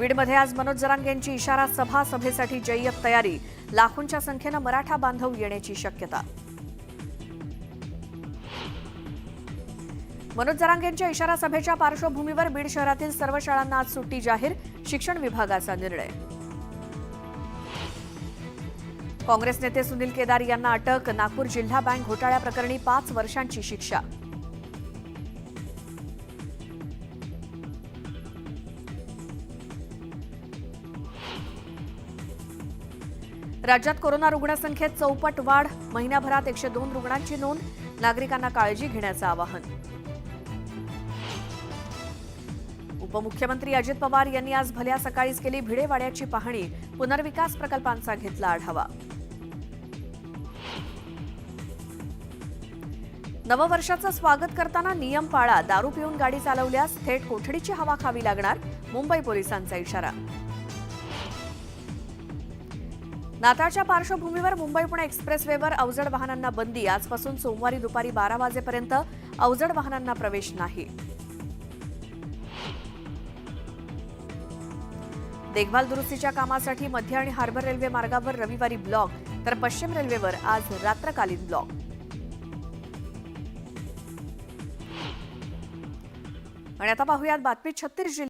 बीडमध्ये आज मनोज जरांगेंची इशारा सभा, सभेसाठी जय्यत तयारी. लाखोंच्या संख्येनं मराठा बांधव येण्याची शक्यता. मनोज जरांगेंच्या इशारा सभेच्या पार्श्वभूमीवर बीड शहरातील सर्व शाळांना आज सुट्टी जाहीर. शिक्षण विभागाचा निर्णय. काँग्रेस नेते सुनील केदार यांना अटक. नागपूर जिल्हा बँक घोटाळ्याप्रकरणी 5 वर्षांची शिक्षा. राज्यात कोरोना रुग्णसंख्येत चौपट वाढ. महिन्याभरात 102 रुग्णांची नोंद. नागरिकांना काळजी घेण्याचं आवाहन. उपमुख्यमंत्री अजित पवार यांनी आज भल्या सकाळीच केली भिडेवाड्याची पाहणी. पुनर्विकास प्रकल्पांचा घेतला आढावा. नववर्षाचं स्वागत करताना नियम पाळा. दारू पिऊन गाडी चालवल्यास थेट कोठडीची हवा खावी लागणार. मुंबई पोलिसांचा इशारा. नाताळच्या पार्श्वभूमीवर मुंबई पुणे एक्सप्रेसवेवर अवजड वाहनांना बंदी. आजपासून सोमवारी दुपारी 12 वाजेपर्यंत अवजड वाहनांना प्रवेश नाही. देखभाल दुरुस्तीच्या कामासाठी मध्य आणि हार्बर रेल्वे मार्गावर रविवारी ब्लॉक, तर पश्चिम रेल्वेवर आज रात्रकालीन ब्लॉक. आणि आता पाहूयात बातमी. 36